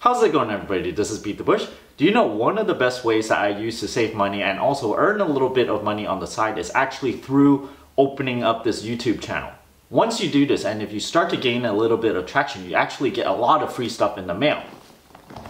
How's it going, everybody? This is BeatTheBush. Do you know one of the best ways that I use to save money and also earn a little bit of money on the side is actually through opening up this YouTube channel. Once you do this, and if you start to gain a little bit of traction, you actually get a lot of free stuff in the mail.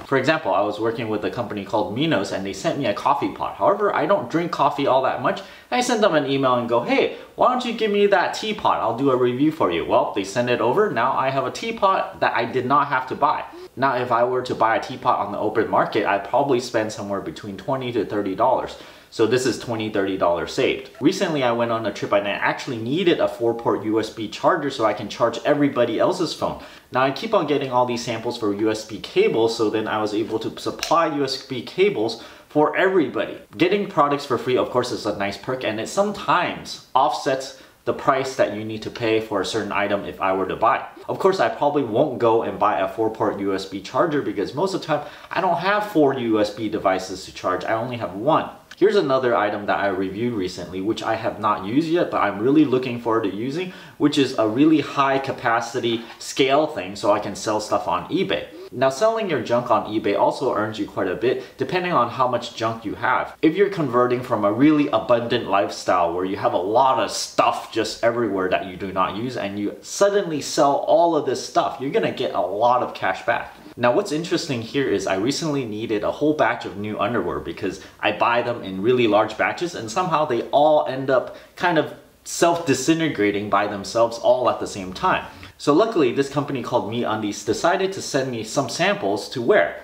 For example, I was working with a company called Minos and they sent me a coffee pot. However, I don't drink coffee all that much. I sent them an email and go, hey, why don't you give me that teapot? I'll do a review for you. Well, they send it over. Now I have a teapot that I did not have to buy. Now, if I were to buy a teapot on the open market, I'd probably spend somewhere between $20 to $30. So this is $20, $30 saved. Recently, I went on a trip and I actually needed a 4-port USB charger so I can charge everybody else's phone. Now, I keep on getting all these samples for USB cables, so then I was able to supply USB cables for everybody. Getting products for free, of course, is a nice perk, and it sometimes offsets the price that you need to pay for a certain item if I were to buy. Of course, I probably won't go and buy a 4-port USB charger because most of the time, I don't have 4 USB devices to charge. I only have 1. Here's another item that I reviewed recently, which I have not used yet, but I'm really looking forward to using, which is a really high capacity scale thing so I can sell stuff on eBay. Now, selling your junk on eBay also earns you quite a bit depending on how much junk you have. If you're converting from a really abundant lifestyle where you have a lot of stuff just everywhere that you do not use and you suddenly sell all of this stuff, you're gonna get a lot of cash back. Now, what's interesting here is I recently needed a whole batch of new underwear because I buy them in really large batches and somehow they all end up kind of self-disintegrating by themselves all at the same time. So luckily, this company called MeUndies decided to send me some samples to wear.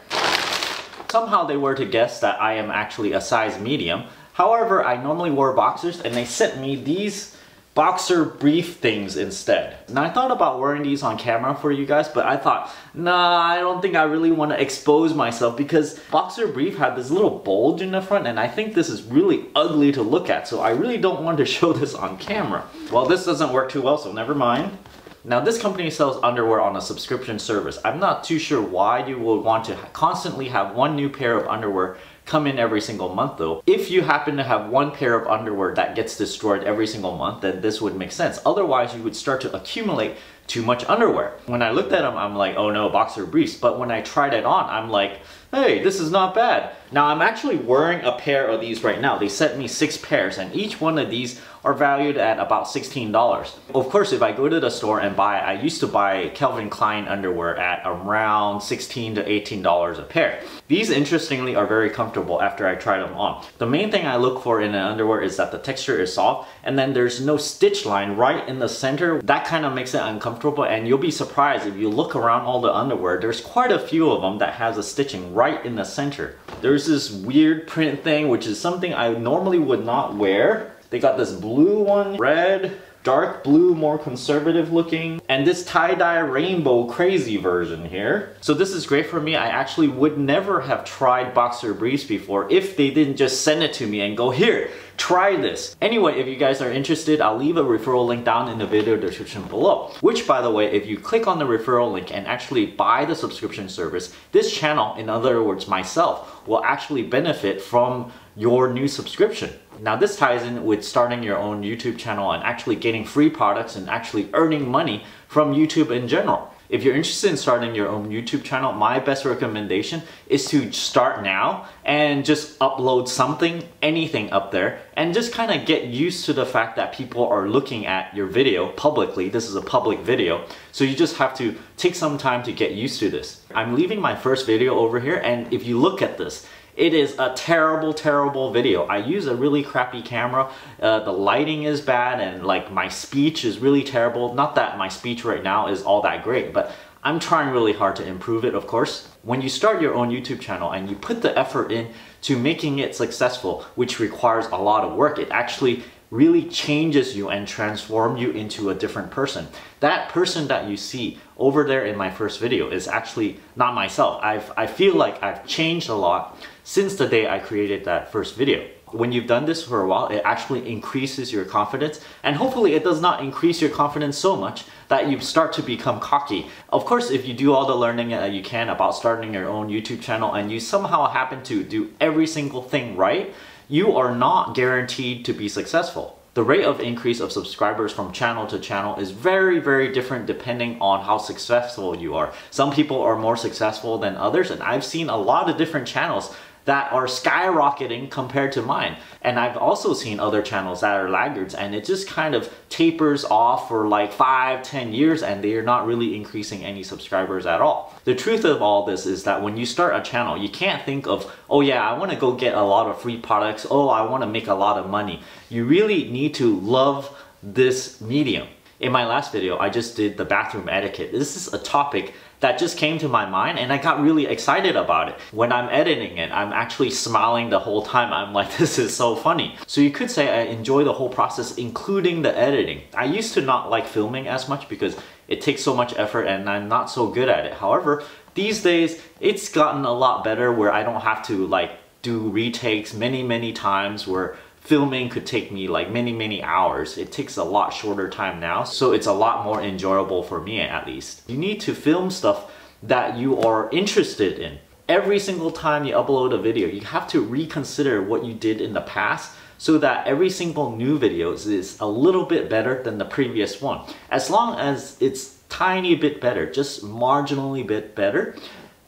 Somehow they were to guess that I am actually a size medium. However, I normally wear boxers and they sent me these boxer brief things instead. Now, I thought about wearing these on camera for you guys, but I thought, nah, I don't think I really want to expose myself because boxer brief had this little bulge in the front and I think this is really ugly to look at, so I really don't want to show this on camera. Well, this doesn't work too well, so never mind. Now, this company sells underwear on a subscription service. I'm not too sure why you would want to constantly have one new pair of underwear come in every single month though. If you happen to have one pair of underwear that gets destroyed every single month, then this would make sense. Otherwise, you would start to accumulate too much underwear. When I looked at them, I'm like, oh no, boxer briefs. But when I tried it on, I'm like, hey, this is not bad. Now, I'm actually wearing a pair of these right now. They sent me 6 pairs and each one of these are valued at about $16. Of course, if I go to the store and buy, I used to buy Calvin Klein underwear at around $16 to $18 a pair. These, interestingly, are very comfortable after I tried them on. The main thing I look for in an underwear is that the texture is soft and then there's no stitch line right in the center. That kind of makes it uncomfortable and you'll be surprised if you look around all the underwear, there's quite a few of them that has a stitching right in the center. There's this weird print thing, which is something I normally would not wear. They got this blue one, red, dark blue, more conservative looking, and this tie-dye rainbow crazy version here. So this is great for me. I actually would never have tried boxer briefs before if they didn't just send it to me and go, here, try this. Anyway, if you guys are interested, I'll leave a referral link down in the video description below. Which, by the way, if you click on the referral link and actually buy the subscription service, this channel, in other words, myself, will actually benefit from your new subscription. Now, this ties in with starting your own YouTube channel and actually getting free products and actually earning money from YouTube in general. If you're interested in starting your own YouTube channel, my best recommendation is to start now and just upload something, anything up there, and just kind of get used to the fact that people are looking at your video publicly. This is a public video, so you just have to take some time to get used to this. I'm leaving my first video over here, and if you look at this, it is a terrible, terrible video. I use a really crappy camera. The lighting is bad and like my speech is really terrible. Not that my speech right now is all that great, but I'm trying really hard to improve it, of course. When you start your own YouTube channel and you put the effort in to making it successful, which requires a lot of work, it actually really changes you and transforms you into a different person. That person that you see over there in my first video is actually not myself. I feel like I've changed a lot since the day I created that first video. When you've done this for a while, it actually increases your confidence, and hopefully it does not increase your confidence so much that you start to become cocky. Of course, if you do all the learning that you can about starting your own YouTube channel and you somehow happen to do every single thing right, you are not guaranteed to be successful. The rate of increase of subscribers from channel to channel is very, very different depending on how successful you are. Some people are more successful than others, and I've seen a lot of different channels that are skyrocketing compared to mine. And I've also seen other channels that are laggards, and it just kind of tapers off for like 5-10 years and they are not really increasing any subscribers at all. The truth of all this is that when you start a channel, you can't think of, oh yeah, I want to go get a lot of free products, oh I want to make a lot of money. You really need to love this medium. In my last video, I just did the bathroom etiquette. This is a topic that just came to my mind and I got really excited about it. When I'm editing it, I'm actually smiling the whole time. I'm like, this is so funny. So you could say I enjoy the whole process, including the editing. I used to not like filming as much because it takes so much effort and I'm not so good at it. However, these days, it's gotten a lot better where I don't have to like do retakes many times, where filming could take me like many hours. It takes a lot shorter time now, so it's a lot more enjoyable for me at least. You need to film stuff that you are interested in. Every single time you upload a video, you have to reconsider what you did in the past so that every single new video is a little bit better than the previous one. As long as it's tiny bit better, just marginally bit better,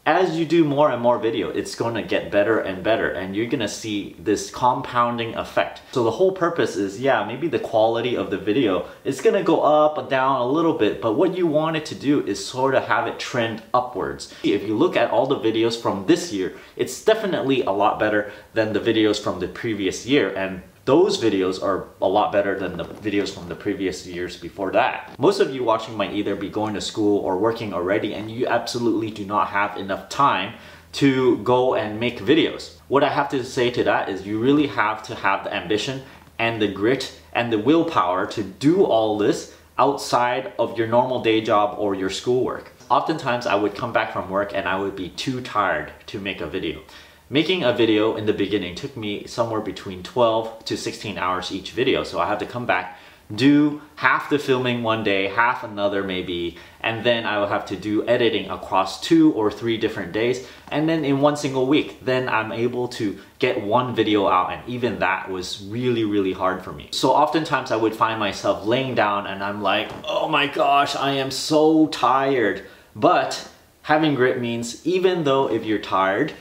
as you do more and more video, it's going to get better and better, and you're going to see this compounding effect. So the whole purpose is, yeah, maybe the quality of the video is going to go up and down a little bit, but what you want it to do is sort of have it trend upwards. If you look at all the videos from this year, it's definitely a lot better than the videos from the previous year, and those videos are a lot better than the videos from the previous years before that. Most of you watching might either be going to school or working already, and you absolutely do not have enough time to go and make videos. What I have to say to that is you really have to have the ambition and the grit and the willpower to do all this outside of your normal day job or your schoolwork. Oftentimes I would come back from work and I would be too tired to make a video. Making a video in the beginning took me somewhere between 12 to 16 hours each video, so I had to come back, do half the filming one day, half another maybe, and then I will have to do editing across 2 or 3 different days, and then in one single week, then I'm able to get one video out, and even that was really hard for me. So oftentimes I would find myself laying down and I'm like, oh my gosh, I am so tired. But having grit means even though if you're tired,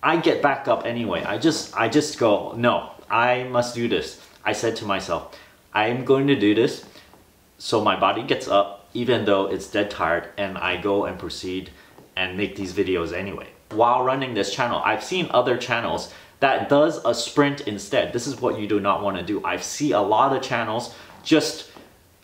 I get back up anyway. I just go, no, I must do this. I said to myself, I am going to do this. So my body gets up even though it's dead tired, and I go and proceed and make these videos anyway. While running this channel, I've seen other channels that does a sprint instead. This is what you do not want to do. I see a lot of channels just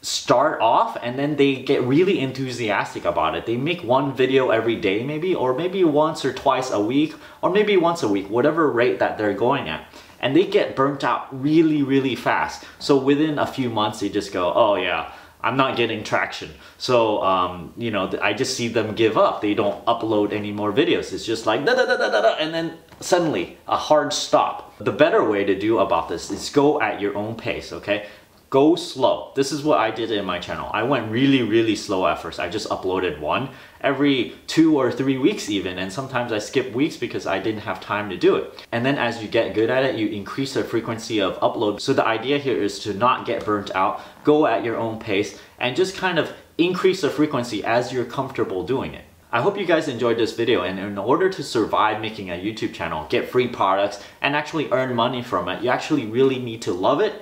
start off and then they get really enthusiastic about it. They make one video every day maybe, or maybe once or twice a week, or maybe once a week, whatever rate that they're going at. And they get burnt out really fast. So within a few months they just go, oh yeah, I'm not getting traction. So, you know, I just see them give up. They don't upload any more videos. It's just like da da da da da, and then suddenly a hard stop. The better way to do about this is go at your own pace, okay? Go slow. This is what I did in my channel. I went really slow at first. I just uploaded one every 2 or 3 weeks even, and sometimes I skip weeks because I didn't have time to do it. And then as you get good at it, you increase the frequency of upload. So the idea here is to not get burnt out, go at your own pace, and just kind of increase the frequency as you're comfortable doing it. I hope you guys enjoyed this video, and in order to survive making a YouTube channel, get free products, and actually earn money from it, you actually really need to love it.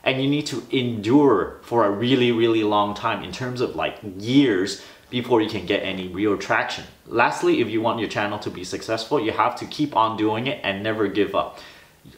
And you need to endure for a really long time, in terms of like years, before you can get any real traction. Lastly, if you want your channel to be successful, you have to keep on doing it and never give up.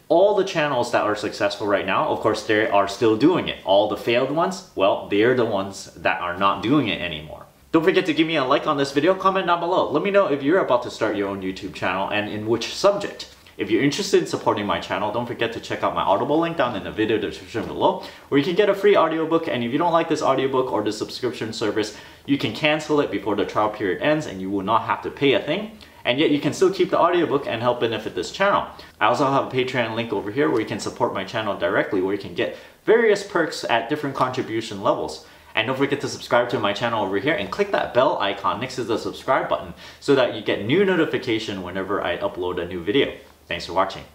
All the channels that are successful right now, of course, they are still doing it. All the failed ones, well, they're the ones that are not doing it anymore. Don't forget to give me a like on this video, comment down below. Let me know if you're about to start your own YouTube channel and in which subject. If you're interested in supporting my channel, don't forget to check out my Audible link down in the video description below, where you can get a free audiobook. And if you don't like this audiobook or the subscription service, you can cancel it before the trial period ends and you will not have to pay a thing. And yet you can still keep the audiobook and help benefit this channel. I also have a Patreon link over here where you can support my channel directly, where you can get various perks at different contribution levels. And don't forget to subscribe to my channel over here and click that bell icon next to the subscribe button so that you get new notification whenever I upload a new video. Thanks for watching.